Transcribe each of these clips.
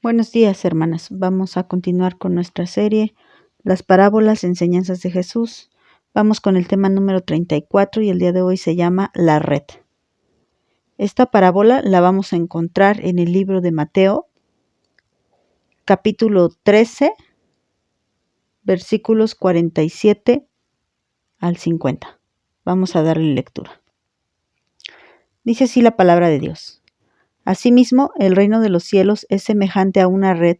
Buenos días, hermanas. Vamos a continuar con nuestra serie, Las parábolas, enseñanzas de Jesús. Vamos con el tema número 34 y el día de hoy se llama La red. Esta parábola la vamos a encontrar en el libro de Mateo, capítulo 13, versículos 47 al 50. Vamos a darle lectura. Dice así la palabra de Dios. Asimismo, el reino de los cielos es semejante a una red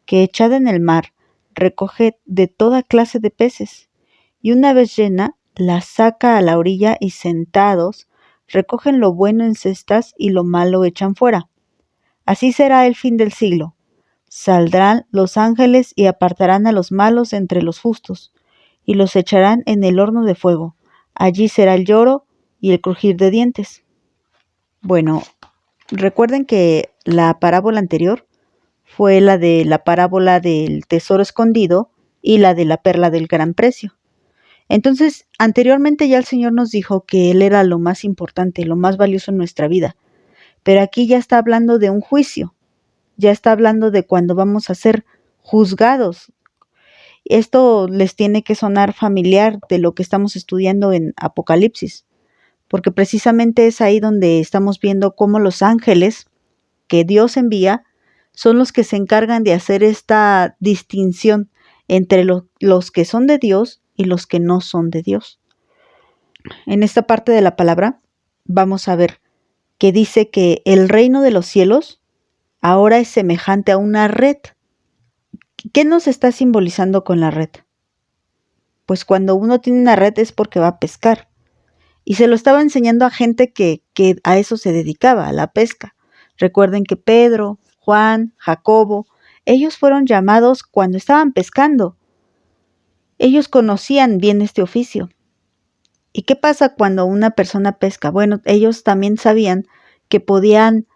que, echada en el mar, recoge de toda clase de peces, y una vez llena, la saca a la orilla y sentados, recogen lo bueno en cestas y lo malo echan fuera. Así será el fin del siglo. Saldrán los ángeles y apartarán a los malos entre los justos, y los echarán en el horno de fuego. Allí será el lloro y el crujir de dientes. Bueno, recuerden que la parábola anterior fue la de la parábola del tesoro escondido y la de la perla del gran precio. Entonces, anteriormente ya el Señor nos dijo que Él era lo más importante, lo más valioso en nuestra vida. Pero aquí ya está hablando de un juicio, ya está hablando de cuando vamos a ser juzgados. Esto les tiene que sonar familiar de lo que estamos estudiando en Apocalipsis, porque precisamente es ahí donde estamos viendo cómo los ángeles que Dios envía son los que se encargan de hacer esta distinción entre los que son de Dios y los que no son de Dios. En esta parte de la palabra vamos a ver que dice que el reino de los cielos ahora es semejante a una red. ¿Qué nos está simbolizando con la red? Pues cuando uno tiene una red es porque va a pescar. Y se lo estaba enseñando a gente que a eso se dedicaba, a la pesca. Recuerden que Pedro, Juan, Jacobo, ellos fueron llamados cuando estaban pescando. Ellos conocían bien este oficio. ¿Y qué pasa cuando una persona pesca? Bueno, ellos también sabían que podían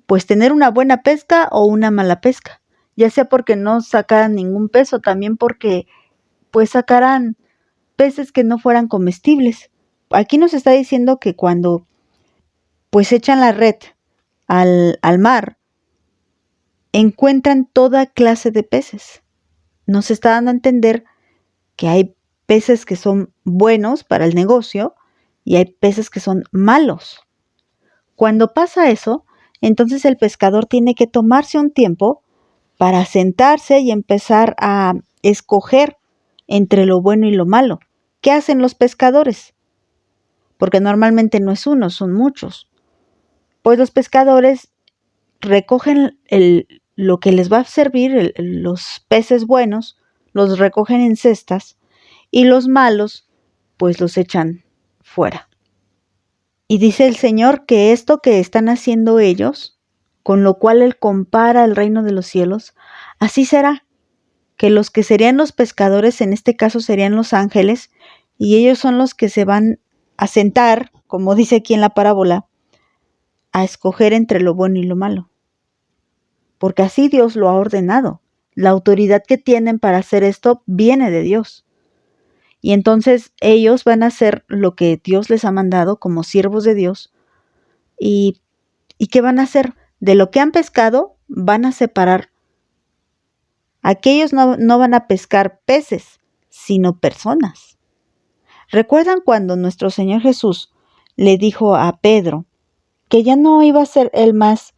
pues tener una buena pesca o una mala pesca, ya sea porque no sacaran ningún peso, también porque pues sacaran peces que no fueran comestibles. Aquí nos está diciendo que cuando pues echan la red al mar, encuentran toda clase de peces. Nos está dando a entender que hay peces que son buenos para el negocio y hay peces que son malos. Cuando pasa eso, entonces el pescador tiene que tomarse un tiempo para sentarse y empezar a escoger entre lo bueno y lo malo. ¿Qué hacen los pescadores? Porque normalmente no es uno, son muchos. Pues los pescadores recogen lo que les va a servir, los peces buenos, los recogen en cestas y los malos pues los echan fuera. Y dice el Señor que esto que están haciendo ellos, con lo cual Él compara el reino de los cielos, así será, que los que serían los pescadores, en este caso serían los ángeles, y ellos son los que se van a sentar, como dice aquí en la parábola, a escoger entre lo bueno y lo malo. Porque así Dios lo ha ordenado. La autoridad que tienen para hacer esto viene de Dios. Y entonces ellos van a hacer lo que Dios les ha mandado como siervos de Dios. ¿Y qué van a hacer? De lo que han pescado, van a separar. Aquellos no van a pescar peces, sino personas. ¿Recuerdan cuando nuestro Señor Jesús le dijo a Pedro que ya no iba a ser el más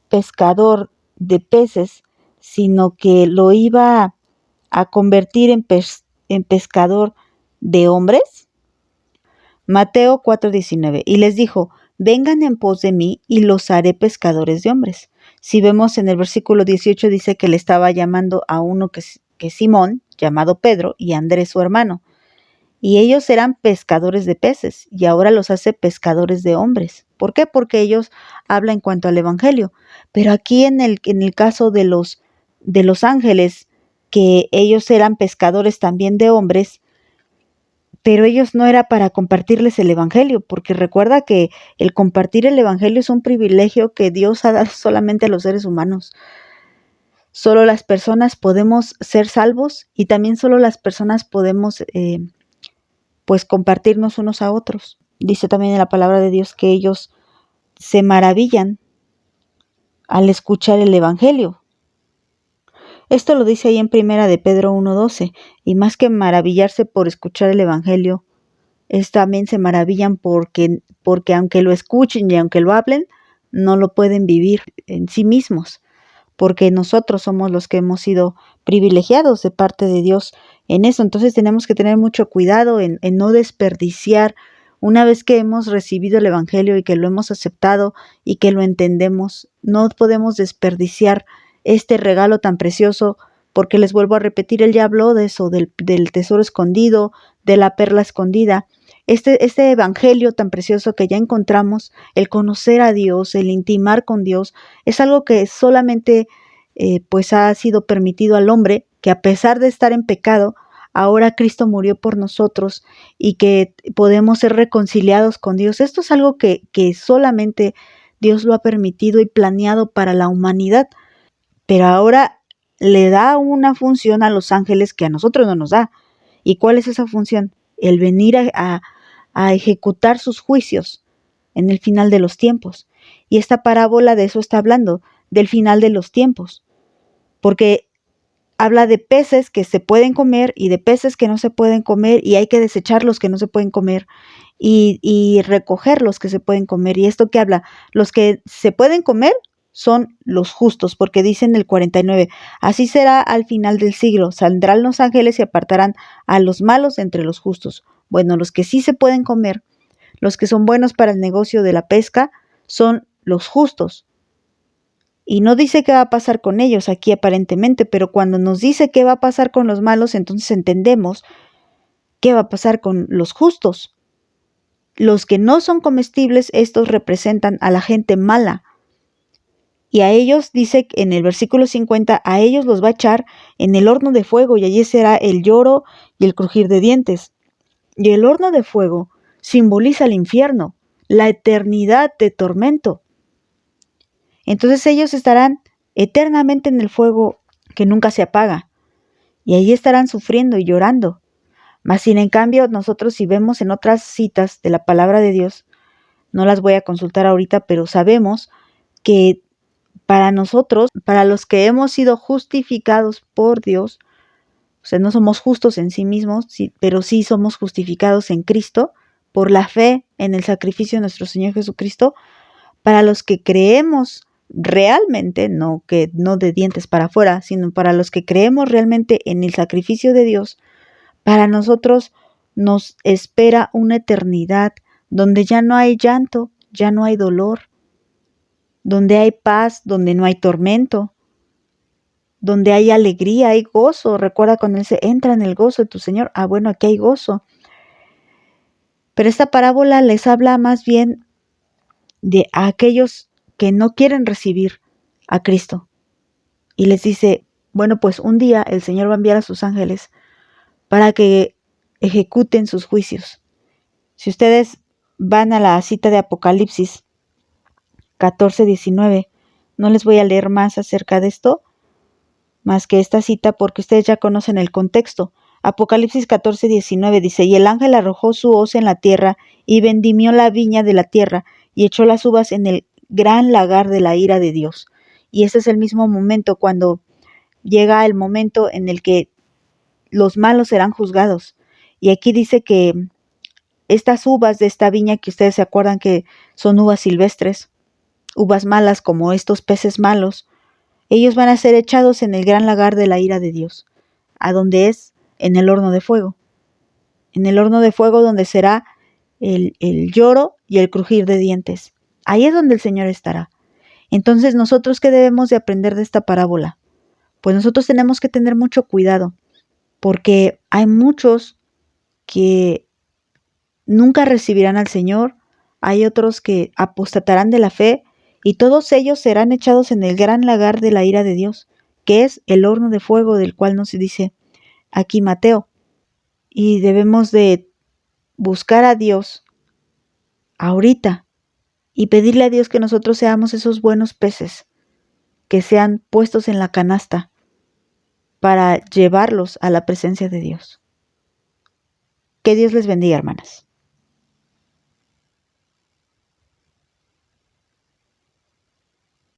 pescador de peces, sino que lo iba a convertir en pescador de hombres? Mateo 4:19. Y les dijo, vengan en pos de mí y los haré pescadores de hombres. Si vemos en el versículo 18 dice que le estaba llamando a uno que es Simón, llamado Pedro, y Andrés su hermano. Y ellos eran pescadores de peces y ahora los hace pescadores de hombres. ¿Por qué? Porque ellos hablan en cuanto al evangelio. Pero aquí en el caso de los ángeles, que ellos eran pescadores también de hombres, pero ellos no era para compartirles el evangelio, porque recuerda que el compartir el evangelio es un privilegio que Dios ha dado solamente a los seres humanos. Solo las personas podemos ser salvos y también solo las personas podemos pues compartirnos unos a otros. Dice también en la palabra de Dios que ellos se maravillan al escuchar el evangelio. Esto lo dice ahí en Primera de Pedro 1:12, y más que maravillarse por escuchar el Evangelio, también se maravillan porque aunque lo escuchen y aunque lo hablen, no lo pueden vivir en sí mismos, porque nosotros somos los que hemos sido privilegiados de parte de Dios en eso. Entonces tenemos que tener mucho cuidado en no desperdiciar. Una vez que hemos recibido el Evangelio y que lo hemos aceptado y que lo entendemos, no podemos desperdiciar este regalo tan precioso, porque les vuelvo a repetir, él ya habló de eso, del tesoro escondido, de la perla escondida. Este evangelio tan precioso que ya encontramos, el conocer a Dios, el intimar con Dios, es algo que solamente pues ha sido permitido al hombre, que a pesar de estar en pecado, ahora Cristo murió por nosotros y que podemos ser reconciliados con Dios. Esto es algo que solamente Dios lo ha permitido y planeado para la humanidad, pero ahora le da una función a los ángeles que a nosotros no nos da. ¿Y cuál es esa función? El venir a ejecutar sus juicios en el final de los tiempos. Y esta parábola de eso está hablando, del final de los tiempos, porque habla de peces que se pueden comer y de peces que no se pueden comer, y hay que desechar los que no se pueden comer y recoger los que se pueden comer. ¿Y esto qué habla? Los que se pueden comer son los justos, porque dice en el 49, así será al final del siglo, saldrán los ángeles y apartarán a los malos entre los justos. Bueno, los que sí se pueden comer, los que son buenos para el negocio de la pesca, son los justos. Y no dice qué va a pasar con ellos aquí aparentemente, pero cuando nos dice qué va a pasar con los malos, entonces entendemos qué va a pasar con los justos. Los que no son comestibles, estos representan a la gente mala. Y a ellos, dice en el versículo 50, a ellos los va a echar en el horno de fuego, y allí será el lloro y el crujir de dientes. Y el horno de fuego simboliza el infierno, la eternidad de tormento. Entonces ellos estarán eternamente en el fuego que nunca se apaga, y allí estarán sufriendo y llorando. Mas sin en cambio, nosotros, si vemos en otras citas de la palabra de Dios, no las voy a consultar ahorita, pero sabemos que para nosotros, para los que hemos sido justificados por Dios, o sea, no somos justos en sí mismos, sí, pero sí somos justificados en Cristo, por la fe en el sacrificio de nuestro Señor Jesucristo. Para los que creemos realmente, no de dientes para afuera, sino para los que creemos realmente en el sacrificio de Dios, para nosotros nos espera una eternidad donde ya no hay llanto, ya no hay dolor, donde hay paz, donde no hay tormento, donde hay alegría, hay gozo. Recuerda cuando dice, entra en el gozo de tu Señor. Ah, bueno, aquí hay gozo. Pero esta parábola les habla más bien de aquellos que no quieren recibir a Cristo. Y les dice, bueno, pues un día el Señor va a enviar a sus ángeles para que ejecuten sus juicios. Si ustedes van a la cita de Apocalipsis 14:19, no les voy a leer más acerca de esto, más que esta cita, porque ustedes ya conocen el contexto. Apocalipsis 14:19 dice, y el ángel arrojó su hoz en la tierra, y vendimió la viña de la tierra, y echó las uvas en el gran lagar de la ira de Dios. Y ese es el mismo momento cuando llega el momento en el que los malos serán juzgados. Y aquí dice que estas uvas de esta viña, que ustedes se acuerdan que son uvas silvestres, uvas malas como estos peces malos, ellos van a ser echados en el gran lagar de la ira de Dios, a donde es en el horno de fuego. En el horno de fuego donde será el lloro y el crujir de dientes. Ahí es donde el Señor estará. Entonces, ¿nosotros qué debemos de aprender de esta parábola? Pues nosotros tenemos que tener mucho cuidado, porque hay muchos que nunca recibirán al Señor, hay otros que apostatarán de la fe, y todos ellos serán echados en el gran lagar de la ira de Dios, que es el horno de fuego del cual nos dice aquí Mateo. Y debemos de buscar a Dios ahorita y pedirle a Dios que nosotros seamos esos buenos peces que sean puestos en la canasta para llevarlos a la presencia de Dios. Que Dios les bendiga, hermanas.